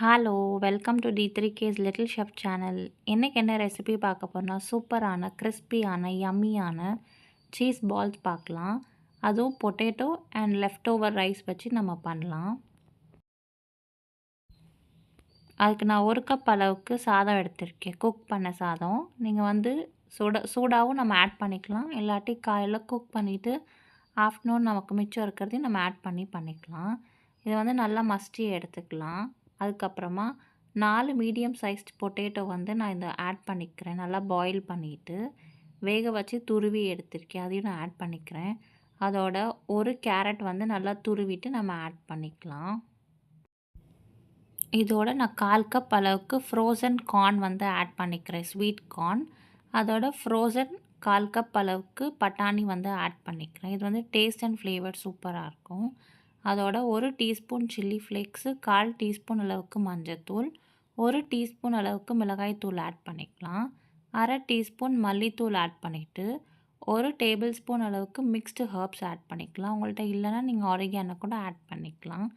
Hello! Welcome to D3K's little chef channel. இன்னைக்கு என்ன recipe பார்க்க போறோம்னா, சூப்பரான, கிரிஸ்பியான, யம்மியான சீஸ் பால்ஸ் பார்க்கலாம். அதுவும் potato and left over rice வச்சு நம்ம பண்ணலாம். அதுக்கு நான் 1 கப் அளவுக்கு சாதம் எடுத்திருக்கேன். குக் பண்ண சாதம். நீங்கள் வந்து சூடாகவும் நம்ம ஆட் பண்ணிக்கலாம். இல்லாட்டி காலையில் குக் பண்ணிவிட்டு ஆஃப்டர்நூன் நமக்கு மிச்சம் இருக்கிறதையும் நம்ம ஆட் பண்ணிக்கலாம். இதை வந்து நல்லா மசிச்சு எடுத்துக்கலாம். அதுக்கப்புறமா 4 மீடியம் சைஸ்ட் பொட்டேட்டோ வந்து நான் இதை ஆட் பண்ணிக்கிறேன். நல்லா பாயில் பண்ணிவிட்டு வேக வச்சு துருவி எடுத்திருக்கேன். அதையும் நான் ஆட் பண்ணிக்கிறேன். அதோட 1 கேரட் வந்து நல்லா துருவிட்டு நம்ம ஆட் பண்ணிக்கலாம். இதோட நான் 1/4 கப் அளவுக்கு ஃப்ரோசன் கார்ன் வந்து ஆட் பண்ணிக்கிறேன். Sweet corn. அதோட ஃப்ரோசன் 1/4 கப் அளவுக்கு பட்டாணி வந்து ஆட் பண்ணிக்கிறேன். இது வந்து டேஸ்ட் அண்ட் ஃப்ளேவர் சூப்பராக இருக்கும். அதோட 1 டீஸ்பூன் சில்லி ஃப்ளேக்ஸு, 1/4 டீஸ்பூன் அளவுக்கு மஞ்சத்தூள், 1 டீஸ்பூன் அளவுக்கு மிளகாய்த்தூள் ஆட் பண்ணிக்கலாம். 1/2 டீஸ்பூன் மல்லித்தூள் ஆட் பண்ணிவிட்டு 1 டேபிள் ஸ்பூன் அளவுக்கு மிக்ஸ்டு ஹர்ப்ஸ் ஆட் பண்ணிக்கலாம். உங்கள்கிட்ட இல்லைன்னா நீங்கள் ஆரிகானோ கூட ஆட் பண்ணிக்கலாம்.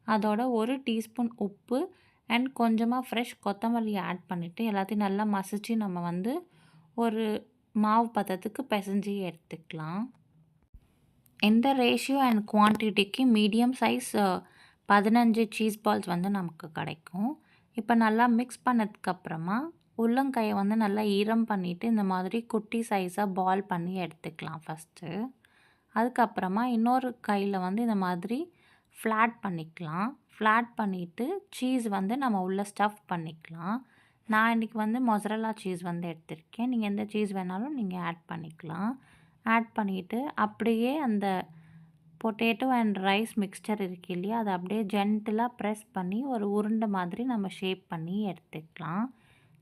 அதோட 1 டீஸ்பூன் உப்பு அண்ட் கொஞ்சமாக ஃப்ரெஷ் கொத்தமல்லி ஆட் பண்ணிவிட்டு எல்லாத்தையும் நல்லா மசிச்சு நம்ம வந்து ஒரு மாவு பதத்துக்கு பிசைஞ்சு எடுத்துக்கலாம். இந்த ரேஷியோ அண்ட் குவான்டிட்டிக்கு மீடியம் சைஸ் 15 சீஸ் பால்ஸ் வந்து நமக்கு கிடைக்கும். இப்போ நல்லா மிக்ஸ் பண்ணதுக்கப்புறமா உள்ளங்கையை வந்து நல்லா ஈரம் பண்ணிவிட்டு இந்த மாதிரி குட்டி சைஸாக பால் பண்ணி எடுத்துக்கலாம் ஃபஸ்ட்டு. அதுக்கப்புறமா இன்னொரு கையில் வந்து இந்த மாதிரி ஃப்ளாட் பண்ணிக்கலாம். ஃப்ளாட் பண்ணிவிட்டு சீஸ் வந்து நம்ம உள்ளே ஸ்டஃப் பண்ணிக்கலாம். நான் இன்றைக்கி வந்து மொசரல்லா சீஸ் வந்து எடுத்திருக்கேன். நீங்கள் எந்த சீஸ் வேணாலும் நீங்கள் ஆட் பண்ணிக்கலாம். ஆட் பண்ணிவிட்டு அப்படியே அந்த பொட்டேட்டோ அண்ட் ரைஸ் மிக்ஸ்சர் இருக்கு இல்லையா, அதை அப்படியே ஜென்டிலாக ப்ரெஸ் பண்ணி ஒரு உருண்டை மாதிரி நம்ம ஷேப் பண்ணி எடுத்துக்கலாம்.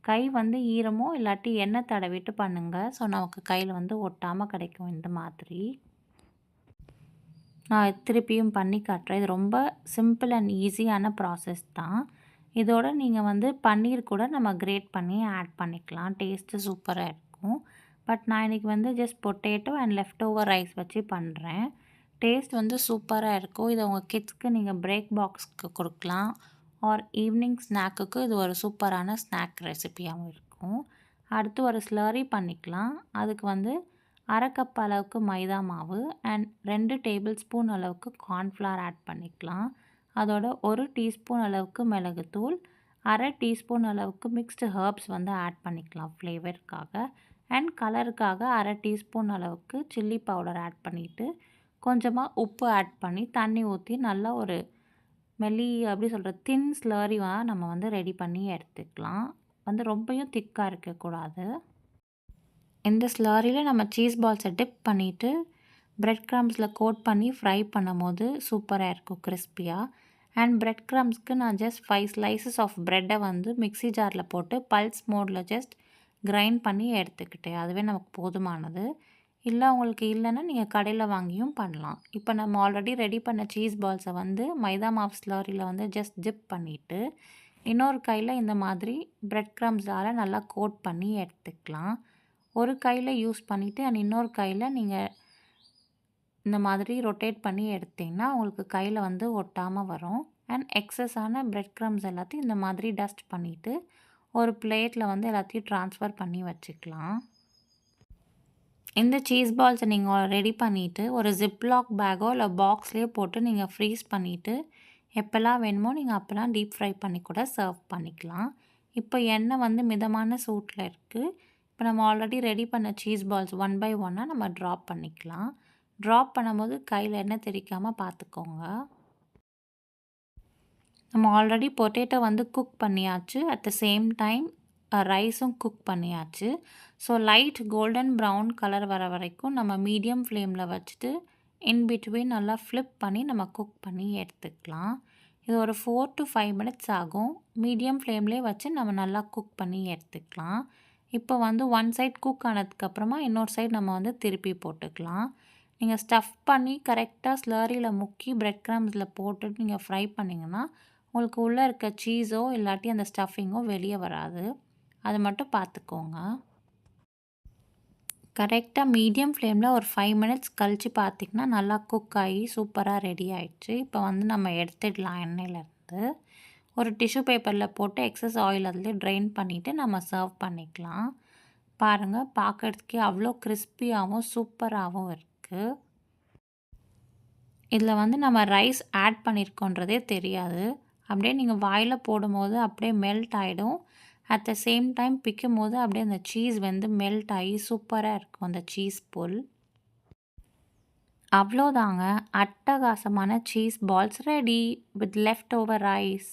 கை வந்து ஈரமோ இல்லாட்டி எண்ணெய் தடவிட்டு பண்ணுங்கள். ஸோ நமக்கு கையில் வந்து ஒட்டாமல் கிடைக்கும் இந்த மாதிரி. நான் திருப்பியும் பண்ணி காட்டுறேன். இது ரொம்ப சிம்பிள் அண்ட் ஈஸியான ப்ராசஸ் தான். இதோட நீங்கள் வந்து பன்னீர் கூட நம்ம கிரேட் பண்ணி ஆட் பண்ணிக்கலாம். டேஸ்ட்டு சூப்பராக இருக்கும். பட் நான் இன்றைக்கி வந்து just potato and left over rice வச்சு பண்ணுறேன். டேஸ்ட் வந்து சூப்பராக இருக்கும். இதை உங்கள் கிட்ஸ்க்கு நீங்கள் பிரேக் பாக்ஸ்க்கு கொடுக்கலாம். ஆர் ஈவினிங் ஸ்நாக்குக்கு இது ஒரு சூப்பரான ஸ்நாக் ரெசிபியாகவும் இருக்கும். அடுத்து ஒரு ஸ்லரி பண்ணிக்கலாம். அதுக்கு வந்து 1/2 கப் அளவுக்கு மைதா மாவு அண்ட் 2 டேபிள் ஸ்பூன் அளவுக்கு கார்ன்ஃப்ளவர் ஆட் பண்ணிக்கலாம். அதோட 1 டீஸ்பூன் அளவுக்கு மிளகுத்தூள், 1/2 டீஸ்பூன் அளவுக்கு மிக்ஸ்டு ஹர்ப்ஸ் வந்து ஆட் பண்ணிக்கலாம் ஃப்ளேவருக்காக. அண்ட் கலருக்காக 1/2 டீஸ்பூன் அளவுக்கு சில்லி பவுடர் ஆட் பண்ணிவிட்டு கொஞ்சமாக உப்பு ஆட் பண்ணி தண்ணி ஊற்றி நல்லா ஒரு எப்படி சொல்கிறது, தின் ஸ்லரியாக நம்ம வந்து ரெடி பண்ணி எடுத்துக்கலாம். வந்து ரொம்பவும் திக்காக இருக்கக்கூடாது. இந்த ஸ்லரியில் நம்ம சீஸ் பால்ஸை டிப் பண்ணிவிட்டு பிரெட் க்ரம்ஸில் கோட் பண்ணி ஃப்ரை பண்ணும் போது சூப்பராக இருக்கும் கிறிஸ்பியாக. அண்ட் பிரெட் க்ரம்ஸ்க்கு நான் ஜஸ்ட் 5 ஸ்லைசஸ் ஆஃப் ப்ரெட்டை வந்து மிக்ஸி ஜாரில் போட்டு பல்ஸ் மோடில் ஜஸ்ட் கிரைண்ட் பண்ணி எடுத்துக்கிட்டேன். அதுவே நமக்கு போதுமானது. இல்லை உங்களுக்கு இல்லைன்னா நீங்கள் கடையில் வாங்கியும் பண்ணலாம். இப்போ நம்ம ஆல்ரெடி ரெடி பண்ண சீஸ் பால்ஸை வந்து மைதா மாவு ஸ்லரியில் வந்து ஜஸ்ட் டிப் பண்ணிவிட்டு இன்னொரு கையில் இந்த மாதிரி பிரெட் க்ரம்ஸால் நல்லா கோட் பண்ணி எடுத்துக்கலாம். ஒரு கையில் யூஸ் பண்ணிவிட்டு அண்ட் இன்னொரு கையில் நீங்கள் இந்த மாதிரி ரொட்டேட் பண்ணி எடுத்திங்கன்னா உங்களுக்கு கையில் வந்து ஒட்டாமல் வரும். அண்ட் எக்ஸஸான பிரெட் க்ரம்ஸ் எல்லாத்தையும் இந்த மாதிரி டஸ்ட் பண்ணிவிட்டு ஒரு பிளேட்டில் வந்து எல்லாத்தையும் ட்ரான்ஸ்ஃபர் பண்ணி வச்சுக்கலாம். இந்த சீஸ் பால்ஸை நீங்கள் ரெடி பண்ணிவிட்டு ஒரு ஜிப்லாக் பேக்கோ இல்லை பாக்ஸ்லேயோ போட்டு நீங்கள் ஃப்ரீஸ் பண்ணிவிட்டு எப்போல்லாம் வேணுமோ நீங்கள் அப்போல்லாம் டீப் ஃப்ரை பண்ணி கூட சர்வ் பண்ணிக்கலாம். இப்போ எண்ணெய் வந்து மிதமான சூட்டில் இருக்குது. இப்போ நம்ம ஆல்ரெடி ரெடி பண்ண சீஸ் பால்ஸ் 1 பை 1 நம்ம ட்ராப் பண்ணிக்கலாம். ட்ராப் பண்ணும்போது கையில் எண்ணெய் தெறிக்காமல் பார்த்துக்கோங்க. நம்ம ஆல்ரெடி பொட்டேட்டோ வந்து குக் பண்ணியாச்சு. அட் த சேம் டைம் ரைஸும் குக் பண்ணியாச்சு. So light golden brown colour வர வரைக்கும் நம்ம மீடியம் ஃப்ளேமில் வச்சுட்டு இன் பிட்வீன் நல்லா ஃப்ளிப் பண்ணி நம்ம குக் பண்ணி எடுத்துக்கலாம். இது ஒரு 4 to 5 மினிட்ஸ் ஆகும். மீடியம் ஃப்ளேம்லேயே வச்சு நம்ம நல்லா குக் பண்ணி எடுத்துக்கலாம். இப்போ வந்து ஒன் சைட் குக் ஆனதுக்கப்புறமா இன்னொரு சைட் நம்ம வந்து திருப்பி போட்டுக்கலாம். நீங்கள் ஸ்டஃப் பண்ணி கரெக்டாக ஸ்லரியில் முக்கி பிரெட் க்ரம்ஸில் போட்டுட்டு நீங்கள் ஃப்ரை பண்ணிங்கன்னா உங்களுக்கு உள்ளே இருக்க சீஸோ இல்லாட்டி அந்த ஸ்டஃபிங்கோ வெளியே வராது. அது மட்டும் பார்த்துக்கோங்க. கரெக்டாக மீடியம் ஃப்ளேமில் ஒரு 5 மினிட்ஸ் கழித்து பார்த்திங்கன்னா நல்லா குக் ஆகி சூப்பராக ரெடி ஆகிடுச்சு. இப்போ வந்து நம்ம எடுத்துடலாம் எண்ணெயிலேருந்து. ஒரு டிஷ்யூ பேப்பரில் போட்டு எக்ஸஸ் ஆயில் அதில் ட்ரெயின் பண்ணிவிட்டு நம்ம சர்வ் பண்ணிக்கலாம். பாருங்கள், பார்க்குறதுக்கே அவ்வளோ கிறிஸ்பியாகவும் சூப்பராகவும் இருக்குது. இதில் வந்து நம்ம ரைஸ் ஆட் பண்ணியிருக்கோன்றதே தெரியாது. அப்படியே நீங்கள் வாயில் போடும்போது அப்படியே மெல்ட் ஆகிடும். அட் த சேம் டைம் பிக்கும்போது அப்படியே அந்த சீஸ் வந்து மெல்ட் ஆகி சூப்பராக இருக்கும் அந்த சீஸ் புல். அவ்வளோதாங்க, அட்டகாசமான cheese balls ready with leftover rice.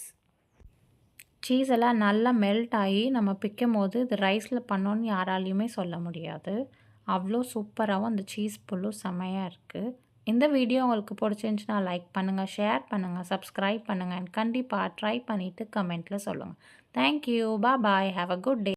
Cheese எல்லாம் நல்லா மெல்ட் ஆகி நம்ம பிக்கும்போது இது ரைஸில் பண்ணோன்னு யாராலையுமே சொல்ல முடியாது. அவ்வளோ சூப்பராகவும் அந்த சீஸ் புல்லும் செமையாக இருக்குது. இந்த வீடியோ உங்களுக்கு பிடிச்சிருந்துச்சுன்னா லைக் பண்ணுங்கள், ஷேர் பண்ணுங்கள், சப்ஸ்கிரைப் பண்ணுங்கள். கண்டிப்பாக ட்ரை பண்ணிவிட்டு கமெண்ட்டில் சொல்லுங்கள். Thank you, bye, have a good day.